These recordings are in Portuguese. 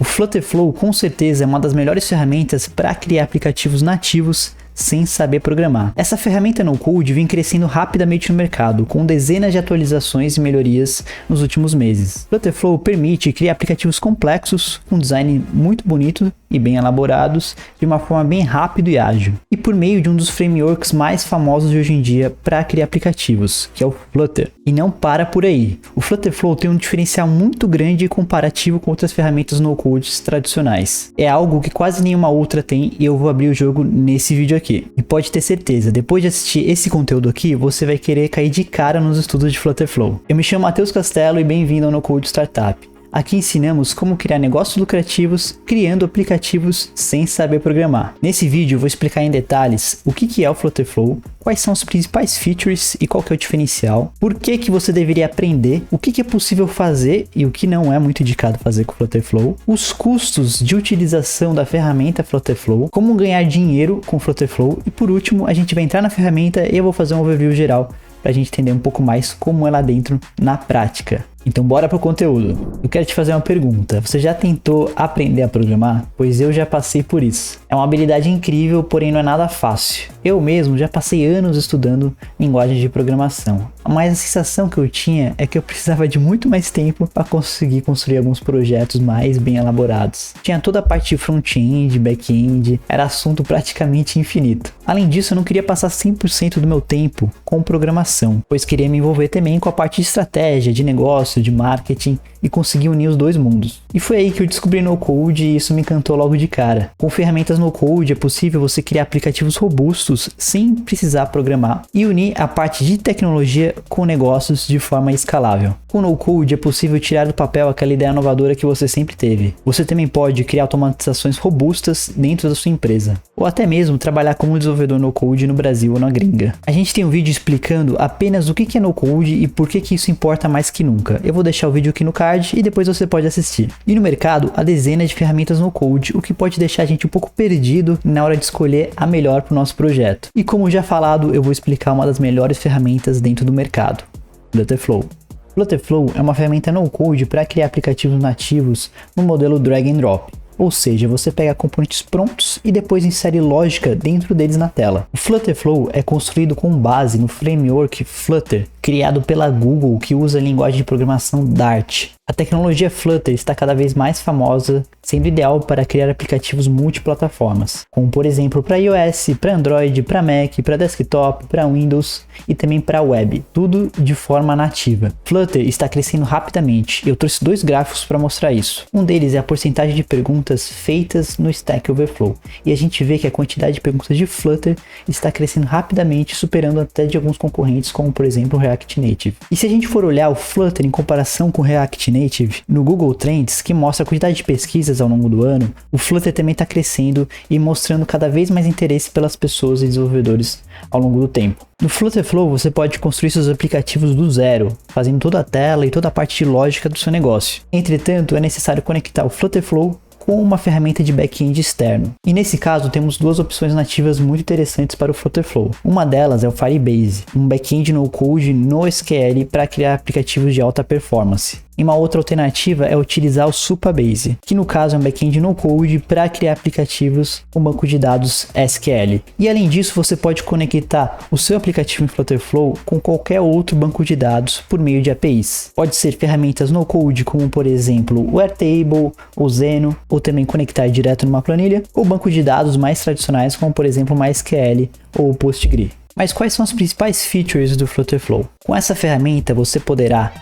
Flutter Flow com certeza é uma das melhores ferramentas para criar aplicativos nativos sem saber programar. Essa ferramenta no-code vem crescendo rapidamente no mercado, com dezenas de atualizações e melhorias nos últimos meses. Flutter Flow permite criar aplicativos complexos, com design muito bonito e bem elaborados, de uma forma bem rápida e ágil. E por meio de um dos frameworks mais famosos de hoje em dia para criar aplicativos, que é o Flutter. E não para por aí. O Flutter Flow tem um diferencial muito grande comparativo com outras ferramentas no-code tradicionais. É algo que quase nenhuma outra tem e eu vou abrir o jogo nesse vídeo aqui. E pode ter certeza, depois de assistir esse conteúdo aqui, você vai querer cair de cara nos estudos de Flutter Flow. Eu me chamo Matheus Castelo e bem-vindo ao No-Code Startup. Aqui ensinamos como criar negócios lucrativos criando aplicativos sem saber programar. Nesse vídeo eu vou explicar em detalhes o que é o Flutter Flow, quais são os principais features e qual que é o diferencial, por que você deveria aprender, o que é possível fazer e o que não é muito indicado fazer com o Flutter Flow, os custos de utilização da ferramenta Flutter Flow, como ganhar dinheiro com o Flutter Flow e por último a gente vai entrar na ferramenta e eu vou fazer um overview geral para a gente entender um pouco mais como é lá dentro na prática. Então bora pro conteúdo. Eu quero te fazer uma pergunta. Você já tentou aprender a programar? Pois eu já passei por isso. É uma habilidade incrível, porém não é nada fácil. Eu mesmo já passei anos estudando linguagens de programação. Mas a sensação que eu tinha é que eu precisava de muito mais tempo para conseguir construir alguns projetos mais bem elaborados. Tinha toda a parte de front-end, back-end, era assunto praticamente infinito. Além disso, eu não queria passar 100% do meu tempo com programação, pois queria me envolver também com a parte de estratégia, de negócio, de marketing e conseguir unir os dois mundos. E foi aí que eu descobri no-code e isso me encantou logo de cara. Com ferramentas no-code é possível você criar aplicativos robustos sem precisar programar e unir a parte de tecnologia com negócios de forma escalável. Com no-code é possível tirar do papel aquela ideia inovadora que você sempre teve. Você também pode criar automatizações robustas dentro da sua empresa, ou até mesmo trabalhar como desenvolvedor no-code no Brasil ou na gringa. A gente tem um vídeo explicando apenas o que é no-code e por que isso importa mais que nunca. Eu vou deixar o vídeo aqui no card e depois você pode assistir. E no mercado há dezenas de ferramentas no-code, o que pode deixar a gente um pouco perdido na hora de escolher a melhor para o nosso projeto. E como já falado, eu vou explicar uma das melhores ferramentas dentro do mercado, Flutter Flow. Flutter Flow é uma ferramenta no-code para criar aplicativos nativos no modelo drag and drop. Ou seja, você pega componentes prontos e depois insere lógica dentro deles na tela. O Flutter Flow é construído com base no framework Flutter, criado pela Google, que usa a linguagem de programação Dart. A tecnologia Flutter está cada vez mais famosa, sendo ideal para criar aplicativos multiplataformas, como por exemplo para iOS, para Android, para Mac, para desktop, para Windows e também para web, tudo de forma nativa. Flutter está crescendo rapidamente e eu trouxe dois gráficos para mostrar isso. Um deles é a porcentagem de perguntas feitas no Stack Overflow e a gente vê que a quantidade de perguntas de Flutter está crescendo rapidamente, superando até de alguns concorrentes, como por exemplo o React Native. E se a gente for olhar o Flutter em comparação com o React Native, no Google Trends, que mostra a quantidade de pesquisas ao longo do ano, o Flutter também está crescendo e mostrando cada vez mais interesse pelas pessoas e desenvolvedores ao longo do tempo. No Flutter Flow você pode construir seus aplicativos do zero, fazendo toda a tela e toda a parte de lógica do seu negócio. Entretanto, é necessário conectar o Flutter Flow com uma ferramenta de back-end externo. E nesse caso temos duas opções nativas muito interessantes para o Flutter Flow. Uma delas é o Firebase, um back-end no-code no SQL para criar aplicativos de alta performance. E uma outra alternativa é utilizar o Supabase, que no caso é um back-end no-code para criar aplicativos com banco de dados SQL. E além disso, você pode conectar o seu aplicativo em Flutter Flow com qualquer outro banco de dados por meio de APIs. Pode ser ferramentas no-code como por exemplo o Airtable, o Zeno, ou também conectar direto numa planilha, ou banco de dados mais tradicionais como por exemplo o MySQL ou o PostgreSQL. Mas quais são as principais features do Flutter Flow? Com essa ferramenta você poderá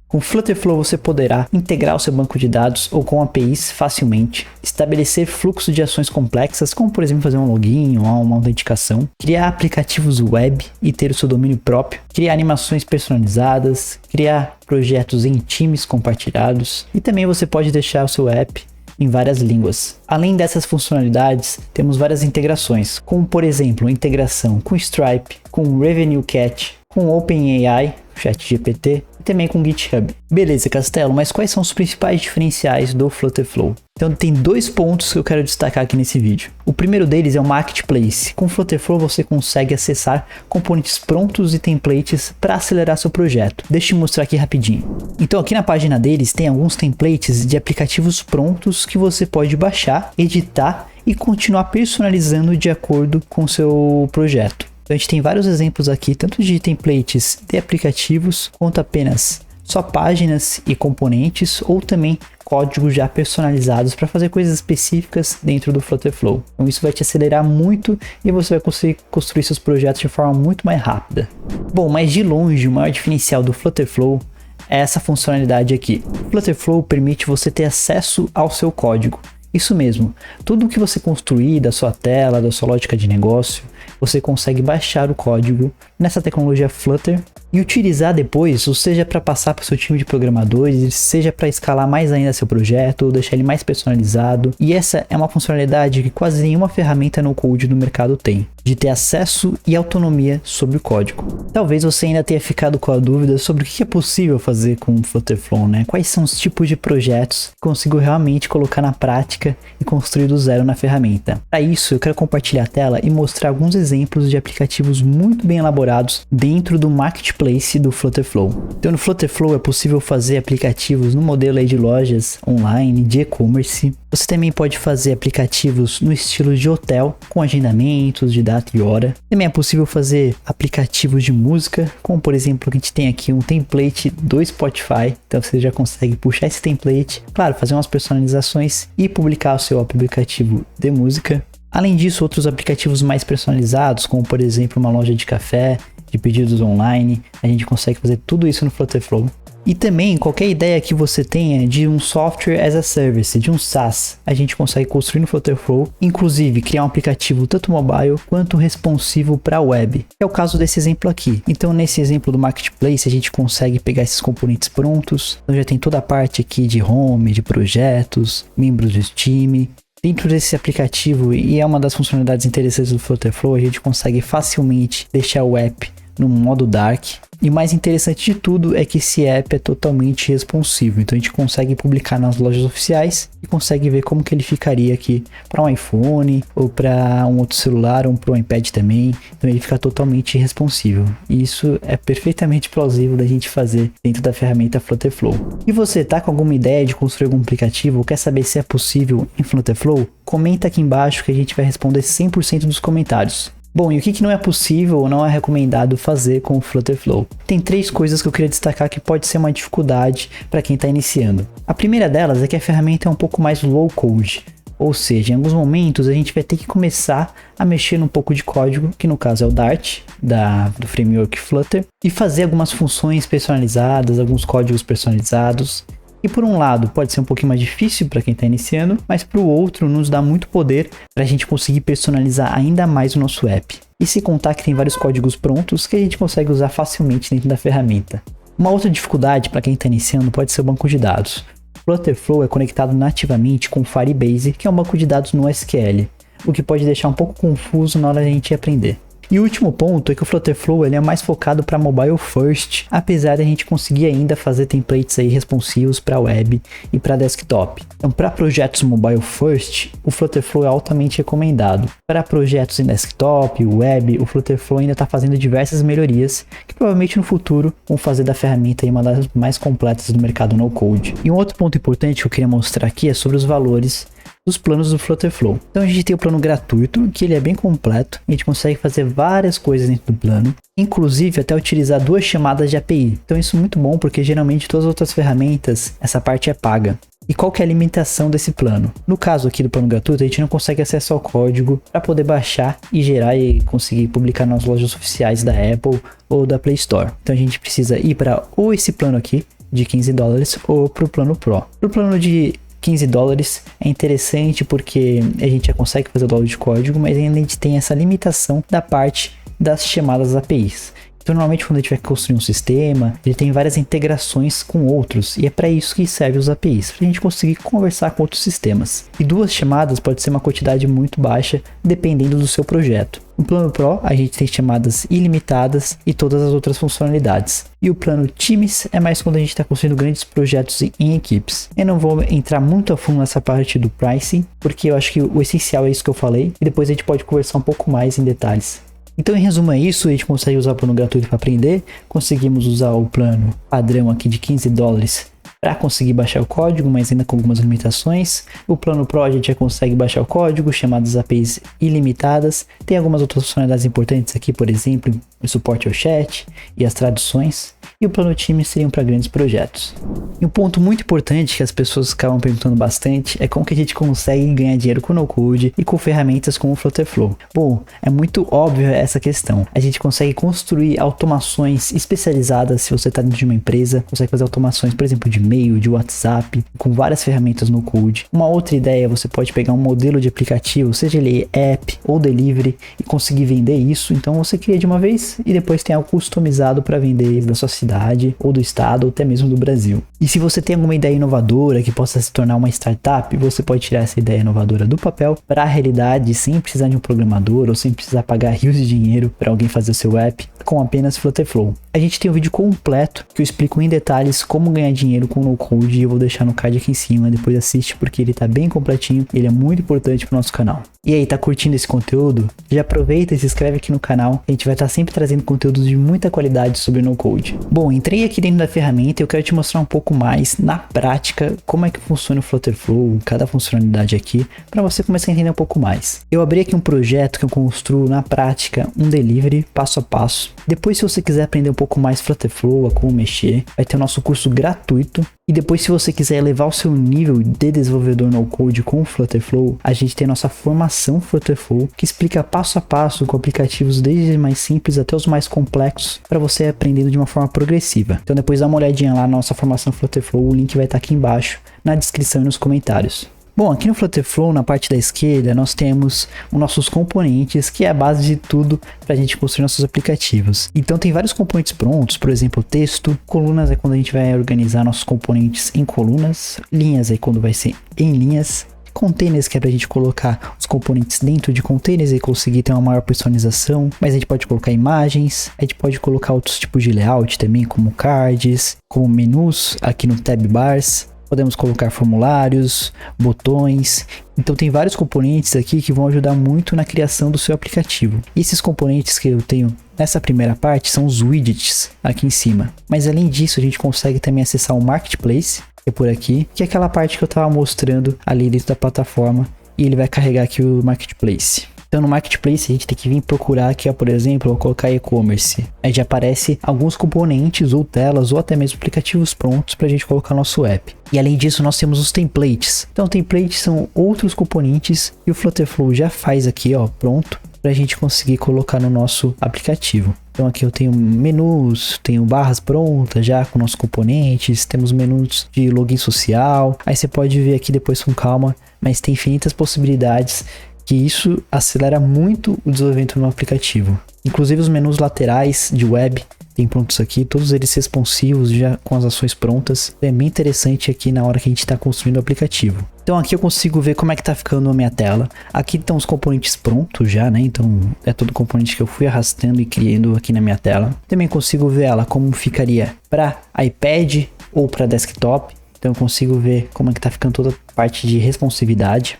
Com Flutter Flow você poderá integrar o seu banco de dados ou com APIs facilmente, estabelecer fluxo de ações complexas, como por exemplo fazer um login ou uma autenticação, criar aplicativos web e ter o seu domínio próprio, criar animações personalizadas, criar projetos em times compartilhados e também você pode deixar o seu app em várias línguas. Além dessas funcionalidades, temos várias integrações, como por exemplo, integração com Stripe, com Revenue Cat, com OpenAI, ChatGPT, e também com GitHub. Beleza, Castelo, mas quais são os principais diferenciais do Flutterflow? Então tem 2 pontos que eu quero destacar aqui nesse vídeo. O primeiro deles é o Marketplace. Com o Flutterflow você consegue acessar componentes prontos e templates para acelerar seu projeto. Deixa eu mostrar aqui rapidinho. Então aqui na página deles tem alguns templates de aplicativos prontos que você pode baixar, editar e continuar personalizando de acordo com o seu projeto. Então a gente tem vários exemplos aqui, tanto de templates de aplicativos, quanto apenas só páginas e componentes, ou também códigos já personalizados para fazer coisas específicas dentro do Flutterflow. Então isso vai te acelerar muito e você vai conseguir construir seus projetos de forma muito mais rápida. Bom, mas de longe o maior diferencial do Flutterflow é essa funcionalidade aqui. O Flutterflow permite você ter acesso ao seu código. Isso mesmo, tudo que você construir da sua tela, da sua lógica de negócio, você consegue baixar o código nessa tecnologia Flutter e utilizar depois, ou seja para passar para o seu time de programadores, seja para escalar mais ainda seu projeto ou deixar ele mais personalizado. E essa é uma funcionalidade que quase nenhuma ferramenta no code no mercado tem, de ter acesso e autonomia sobre o código. Talvez você ainda tenha ficado com a dúvida sobre o que é possível fazer com o Flutterflow, né? Quais são os tipos de projetos que consigo realmente colocar na prática e construir do zero na ferramenta. Para isso, eu quero compartilhar a tela e mostrar alguns exemplos de aplicativos muito bem elaborados dentro do Marketplace do Flutterflow. Então no Flutterflow é possível fazer aplicativos no modelo aí de lojas online, de e-commerce. Você também pode fazer aplicativos no estilo de hotel, com agendamentos de data e hora. Também é possível fazer aplicativos de música, como por exemplo, a gente tem aqui um template do Spotify. Então você já consegue puxar esse template, claro, fazer umas personalizações e publicar o seu aplicativo de música. Além disso, outros aplicativos mais personalizados, como por exemplo uma loja de café, de pedidos online, a gente consegue fazer tudo isso no Flutterflow. E também qualquer ideia que você tenha de um software as a service, de um SaaS, a gente consegue construir no Flutterflow, inclusive criar um aplicativo tanto mobile quanto responsivo para a web. É o caso desse exemplo aqui. Então nesse exemplo do Marketplace a gente consegue pegar esses componentes prontos, então já tem toda a parte aqui de home, de projetos, membros do time. Dentro desse aplicativo, e é uma das funcionalidades interessantes do Flutterflow, a gente consegue facilmente deixar o app no modo dark. E o mais interessante de tudo é que esse app é totalmente responsivo. Então a gente consegue publicar nas lojas oficiais e consegue ver como que ele ficaria aqui para um iPhone ou para um outro celular ou para um iPad também. Então ele fica totalmente responsivo. E isso é perfeitamente plausível da gente fazer dentro da ferramenta Flutterflow. E você tá com alguma ideia de construir algum aplicativo ou quer saber se é possível em Flutterflow? Comenta aqui embaixo que a gente vai responder 100% dos comentários. Bom, e o que não é possível ou não é recomendado fazer com o Flutterflow? Tem 3 coisas que eu queria destacar que pode ser uma dificuldade para quem está iniciando. A primeira delas é que a ferramenta é um pouco mais low code, ou seja, em alguns momentos a gente vai ter que começar a mexer num pouco de código, que no caso é o Dart, do framework Flutter, e fazer algumas funções personalizadas, alguns códigos personalizados. E por um lado pode ser um pouquinho mais difícil para quem está iniciando, mas para o outro nos dá muito poder para a gente conseguir personalizar ainda mais o nosso app. E se contar que tem vários códigos prontos que a gente consegue usar facilmente dentro da ferramenta. Uma outra dificuldade para quem está iniciando pode ser o banco de dados. O Flutterflow é conectado nativamente com o Firebase, que é um banco de dados no SQL, o que pode deixar um pouco confuso na hora de a gente aprender. E o último ponto é que o Flutterflow ele é mais focado para mobile first, apesar de a gente conseguir ainda fazer templates aí responsivos para web e para desktop. Então, para projetos mobile first, o Flutterflow é altamente recomendado. Para projetos em desktop, web, o Flutterflow ainda está fazendo diversas melhorias que provavelmente no futuro vão fazer da ferramenta aí uma das mais completas do mercado no code. E um outro ponto importante que eu queria mostrar aqui é sobre os valores dos planos do Flutterflow. Então a gente tem o plano gratuito, que ele é bem completo, a gente consegue fazer várias coisas dentro do plano, inclusive até utilizar 2 chamadas de API. Então isso é muito bom porque geralmente todas as outras ferramentas, essa parte é paga. E qual que é a limitação desse plano? No caso aqui do plano gratuito, a gente não consegue acesso ao código para poder baixar e gerar e conseguir publicar nas lojas oficiais da Apple ou da Play Store. Então a gente precisa ir para ou esse plano aqui de $15 ou para o plano Pro. Para o plano de $15 é interessante porque a gente já consegue fazer o download de código, mas ainda a gente tem essa limitação da parte das chamadas APIs. Então, normalmente, quando a gente vai construir um sistema, ele tem várias integrações com outros, e é para isso que serve os APIs, para a gente conseguir conversar com outros sistemas. E 2 chamadas pode ser uma quantidade muito baixa, dependendo do seu projeto. No plano Pro, a gente tem chamadas ilimitadas e todas as outras funcionalidades. E o plano Times é mais quando a gente está construindo grandes projetos em equipes. Eu não vou entrar muito a fundo nessa parte do pricing, porque eu acho que o essencial é isso que eu falei, e depois a gente pode conversar um pouco mais em detalhes. Então, em resumo, é isso. A gente consegue usar o plano gratuito para aprender. Conseguimos usar o plano padrão aqui de $15 para conseguir baixar o código, mas ainda com algumas limitações. O plano Pro a gente já consegue baixar o código, chamadas APIs ilimitadas. Tem algumas outras funcionalidades importantes aqui, por exemplo, o suporte ao chat e as traduções. E o plano Time seriam para grandes projetos. E um ponto muito importante que as pessoas acabam perguntando bastante é como que a gente consegue ganhar dinheiro com no-code e com ferramentas como o Flutterflow. Bom, é muito óbvio essa questão. A gente consegue construir automações especializadas. Se você está dentro de uma empresa, consegue fazer automações, por exemplo, de e-mail, de WhatsApp, com várias ferramentas no code. Uma outra ideia, você pode pegar um modelo de aplicativo, seja ele app ou delivery, e conseguir vender isso. Então você cria de uma vez e depois tem algo customizado para vender da sua cidade, ou do estado, ou até mesmo do Brasil. E se você tem alguma ideia inovadora que possa se tornar uma startup, você pode tirar essa ideia inovadora do papel para a realidade, sem precisar de um programador ou sem precisar pagar rios de dinheiro para alguém fazer o seu app, com apenas Flutterflow. A gente tem um vídeo completo que eu explico em detalhes como ganhar dinheiro com no-code, e eu vou deixar no card aqui em cima, depois assiste porque ele tá bem completinho, ele é muito importante pro nosso canal. E aí, tá curtindo esse conteúdo? Já aproveita e se inscreve aqui no canal, a gente vai estar sempre trazendo conteúdos de muita qualidade sobre no-code. Bom, entrei aqui dentro da ferramenta e eu quero te mostrar um pouco mais na prática como é que funciona o Flutterflow, cada funcionalidade aqui, para você começar a entender um pouco mais. Eu abri aqui um projeto que eu construo na prática, um delivery passo a passo. Depois, se você quiser aprender um pouco mais Flutterflow, a como mexer, vai ter o nosso curso gratuito. E depois, se você quiser elevar o seu nível de desenvolvedor no-code com o Flutterflow, a gente tem a nossa formação Flutterflow, que explica passo a passo com aplicativos desde os mais simples até os mais complexos, para você aprendendo de uma forma progressiva. Então depois dá uma olhadinha lá na nossa formação Flutterflow, o link vai estar aqui embaixo, na descrição e nos comentários. Bom, aqui no Flutterflow, na parte da esquerda, nós temos os nossos componentes, que é a base de tudo para a gente construir nossos aplicativos. Então tem vários componentes prontos, por exemplo, texto, colunas é quando a gente vai organizar nossos componentes em colunas, linhas é quando vai ser em linhas, containers que é para a gente colocar os componentes dentro de containers e conseguir ter uma maior personalização, mas a gente pode colocar imagens, a gente pode colocar outros tipos de layout também, como cards, como menus aqui no tab bars. Podemos colocar formulários, botões. Então tem vários componentes aqui que vão ajudar muito na criação do seu aplicativo. E esses componentes que eu tenho nessa primeira parte são os widgets aqui em cima. Mas além disso, a gente consegue também acessar o Marketplace, que é por aqui, que é aquela parte que eu estava mostrando ali dentro da plataforma. E ele vai carregar aqui o Marketplace. Então no Marketplace a gente tem que vir procurar aqui, ó, por exemplo, eu vou colocar e-commerce. Aí já aparece alguns componentes ou telas ou até mesmo aplicativos prontos para a gente colocar nosso app. E além disso nós temos os templates. Então templates são outros componentes e o Flutterflow já faz aqui, ó, pronto, para a gente conseguir colocar no nosso aplicativo. Então aqui eu tenho menus, tenho barras prontas já com nossos componentes, temos menus de login social. Aí você pode ver aqui depois com calma, mas tem infinitas possibilidades, que isso acelera muito o desenvolvimento no aplicativo. Inclusive os menus laterais de web tem prontos aqui, todos eles responsivos, já com as ações prontas. É bem interessante aqui na hora que a gente está construindo o aplicativo. Então aqui eu consigo ver como é que tá ficando a minha tela. Aqui estão os componentes prontos já, né? Então é todo componente que eu fui arrastando e criando aqui na minha tela. Também consigo ver ela como ficaria para iPad ou para desktop. Então eu consigo ver como é que tá ficando toda a parte de responsividade.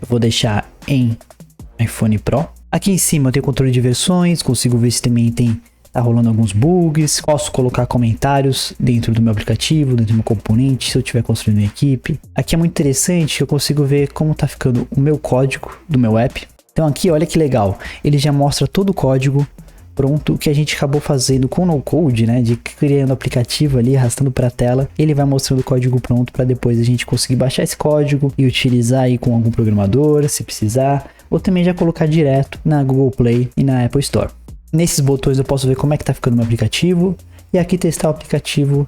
Eu vou deixar em iPhone Pro. Aqui em cima eu tenho controle de versões, consigo ver se também tá rolando alguns bugs. Posso colocar comentários dentro do meu aplicativo, dentro do meu componente, se eu estiver construindo uma equipe. Aqui é muito interessante que eu consigo ver como tá ficando o meu código do meu app. Então aqui, olha que legal, ele já mostra todo o código pronto que a gente acabou fazendo com no code, né, de criando o aplicativo ali, arrastando para a tela. Ele vai mostrando o código pronto para depois a gente conseguir baixar esse código e utilizar aí com algum programador, se precisar, ou também já colocar direto na Google Play e na Apple Store. Nesses botões eu posso ver como é que tá ficando o meu aplicativo e aqui testar o aplicativo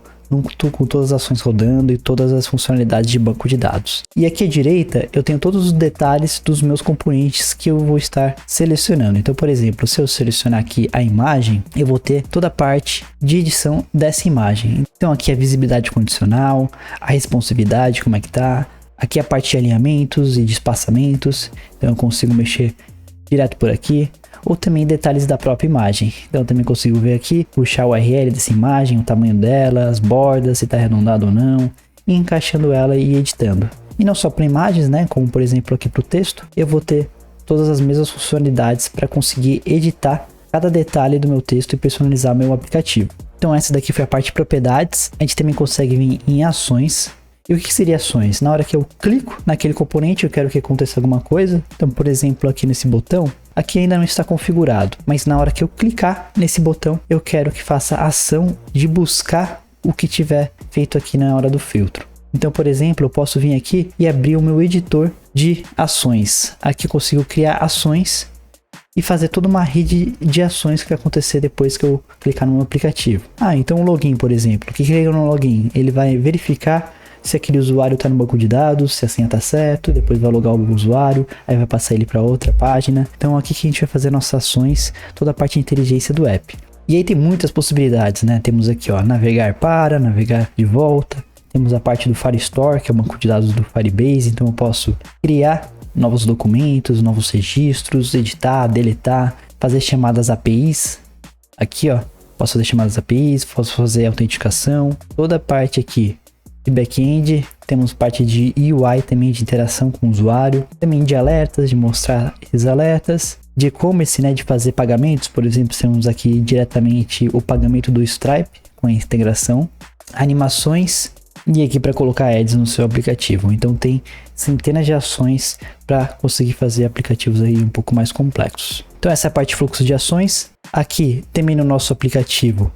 com todas as ações rodando e todas as funcionalidades de banco de dados. E aqui à direita eu tenho todos os detalhes dos meus componentes que eu vou estar selecionando. Então, por exemplo, se eu selecionar aqui a imagem, eu vou ter toda a parte de edição dessa imagem. Então aqui a visibilidade condicional, a responsividade, como é que tá. Aqui a parte de alinhamentos e de espaçamentos, então eu consigo mexer direto por aqui, ou também detalhes da própria imagem. Então eu também consigo ver aqui, puxar o URL dessa imagem, o tamanho dela, as bordas, se está arredondado ou não, e encaixando ela e editando. E não só para imagens, né, como por exemplo aqui para o texto, eu vou ter todas as mesmas funcionalidades para conseguir editar cada detalhe do meu texto e personalizar meu aplicativo. Então essa daqui foi a parte de propriedades. A gente também consegue vir em ações. E o que seria ações? Na hora que eu clico naquele componente, eu quero que aconteça alguma coisa. Então, por exemplo, aqui nesse botão, aqui ainda não está configurado. Mas na hora que eu clicar nesse botão, eu quero que faça a ação de buscar o que tiver feito aqui na hora do filtro. Então, por exemplo, eu posso vir aqui e abrir o meu editor de ações. Aqui eu consigo criar ações e fazer toda uma rede de ações que vai acontecer depois que eu clicar no meu aplicativo. Então o login, por exemplo. O que é no login? Ele vai verificar se aquele usuário está no banco de dados, se a senha está certo, depois vai logar o usuário, aí vai passar ele para outra página. Então aqui que a gente vai fazer nossas ações, toda a parte de inteligência do app. E aí tem muitas possibilidades, né? Temos aqui, ó, navegar para, navegar de volta. Temos a parte do Firestore, que é o banco de dados do Firebase, então eu posso criar novos documentos, novos registros, editar, deletar, fazer chamadas APIs. Aqui, ó, posso fazer chamadas APIs, posso fazer autenticação, toda a parte aqui de back-end, temos parte de UI também, de interação com o usuário, também de alertas, de mostrar esses alertas, de e-commerce, né, de fazer pagamentos, por exemplo, temos aqui diretamente o pagamento do Stripe com a integração, animações e aqui para colocar ads no seu aplicativo. Então tem centenas de ações para conseguir fazer aplicativos aí um pouco mais complexos. Então essa é a parte de fluxo de ações. Aqui também no nosso aplicativo,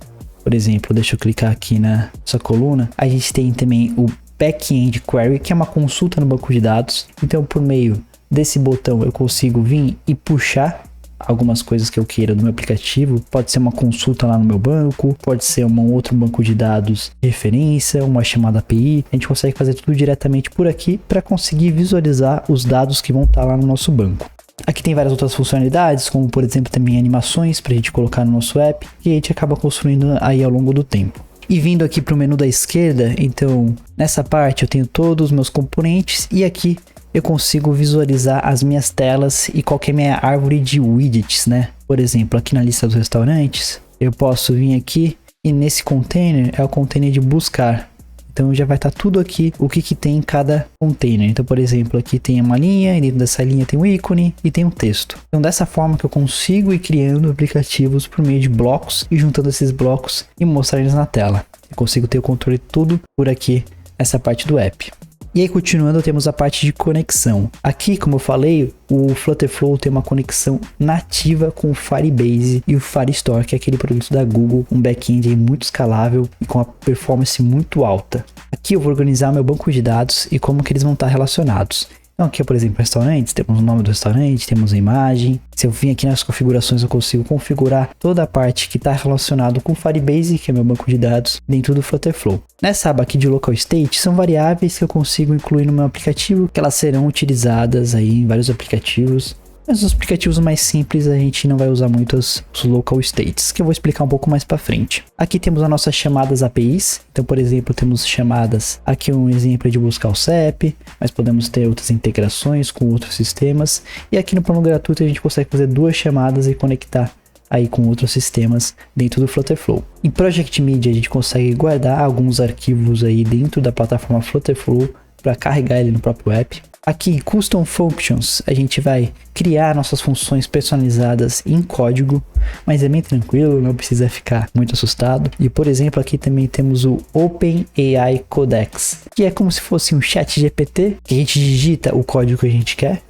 por exemplo, deixa eu clicar aqui nessa coluna, a gente tem também o Back-end Query, que é uma consulta no banco de dados. Então, por meio desse botão, eu consigo vir e puxar algumas coisas que eu queira do meu aplicativo. Pode ser uma consulta lá no meu banco, pode ser um outro banco de dados de referência, uma chamada API. A gente consegue fazer tudo diretamente por aqui para conseguir visualizar os dados que vão estar lá no nosso banco. Aqui tem várias outras funcionalidades, como por exemplo também animações para a gente colocar no nosso app, e a gente acaba construindo aí ao longo do tempo. E vindo aqui para o menu da esquerda, então nessa parte eu tenho todos os meus componentes e aqui eu consigo visualizar as minhas telas e qual que é a minha árvore de widgets, né? Por exemplo, aqui na lista dos restaurantes, eu posso vir aqui e nesse container é o container de buscar. Então já vai estar tudo aqui, o que tem em cada container. Então, por exemplo, aqui tem uma linha, e dentro dessa linha tem um ícone e tem um texto. Então, dessa forma que eu consigo ir criando aplicativos por meio de blocos e juntando esses blocos e mostrar eles na tela. Eu consigo ter o controle de tudo por aqui, essa parte do app. E aí, continuando, temos a parte de conexão. Aqui, como eu falei, o Flutterflow tem uma conexão nativa com o Firebase e o Firestore, que é aquele produto da Google, um back-end aí muito escalável e com a performance muito alta. Aqui eu vou organizar meu banco de dados e como que eles vão estar relacionados. Então aqui, por exemplo, restaurantes, temos o nome do restaurante, temos a imagem. Se eu vim aqui nas configurações, eu consigo configurar toda a parte que está relacionada com o Firebase, que é meu banco de dados, dentro do Flutterflow. Nessa aba aqui de Local State, são variáveis que eu consigo incluir no meu aplicativo, que elas serão utilizadas aí em vários aplicativos. Mas os aplicativos mais simples a gente não vai usar muito os local states, que eu vou explicar um pouco mais para frente. Aqui temos as nossas chamadas APIs. Então, por exemplo, temos chamadas, aqui um exemplo de buscar o CEP, mas podemos ter outras integrações com outros sistemas. E aqui no plano gratuito a gente consegue fazer 2 chamadas e conectar aí com outros sistemas dentro do Flutterflow. Em Project Media a gente consegue guardar alguns arquivos aí dentro da plataforma Flutterflow para carregar ele no próprio app. Aqui, Custom Functions, a gente vai criar nossas funções personalizadas em código, mas é bem tranquilo, não precisa ficar muito assustado. E, por exemplo, aqui também temos o OpenAI Codex, que é como se fosse um chat GPT, que a gente digita o código que a gente quer.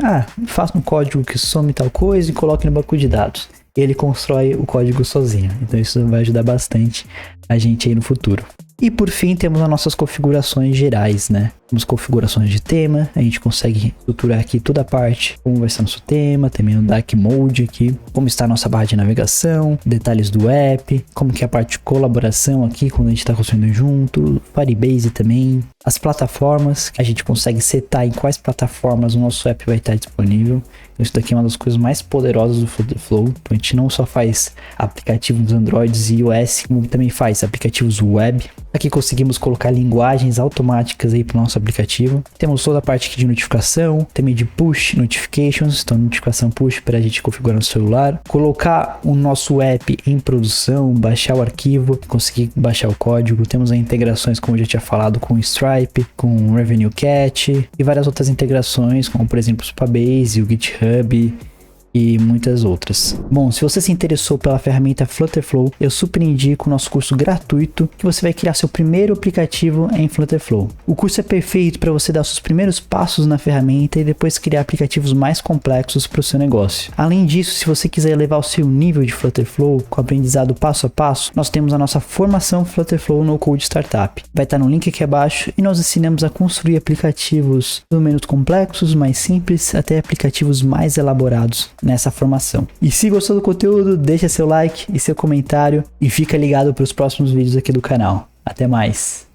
Faça um código que some tal coisa e coloque no banco de dados. Ele constrói o código sozinho, então isso vai ajudar bastante a gente aí no futuro. E por fim, temos as nossas configurações gerais, né? Temos configurações de tema, a gente consegue estruturar aqui toda a parte, como vai ser nosso tema, também no Dark Mode aqui, como está a nossa barra de navegação, detalhes do app, como que é a parte de colaboração aqui, quando a gente está construindo junto, Firebase também, as plataformas, a gente consegue setar em quais plataformas o nosso app vai estar disponível. Isso daqui é uma das coisas mais poderosas do Flutterflow. Então a gente não só faz aplicativos Androids e iOS, como também faz aplicativos web. Aqui conseguimos colocar linguagens automáticas aí para o nosso aplicativo. Temos toda a parte aqui de notificação, também de push notifications, então notificação push para a gente configurar no celular. Colocar o nosso app em produção, baixar o arquivo, conseguir baixar o código. Temos as integrações, como eu já tinha falado, com o Stripe, com o Revenue Cat e várias outras integrações, como por exemplo o Supabase, o GitHub e muitas outras. Bom, se você se interessou pela ferramenta Flutterflow, eu super indico o nosso curso gratuito, que você vai criar seu primeiro aplicativo em Flutterflow. O curso é perfeito para você dar seus primeiros passos na ferramenta e depois criar aplicativos mais complexos para o seu negócio. Além disso, se você quiser elevar o seu nível de Flutterflow com aprendizado passo a passo, nós temos a nossa formação Flutterflow no Code Startup. Vai estar no link aqui abaixo e nós ensinamos a construir aplicativos do menos complexos, mais simples, até aplicativos mais elaborados nessa formação. E se gostou do conteúdo, deixa seu like e seu comentário e fica ligado para os próximos vídeos aqui do canal. Até mais!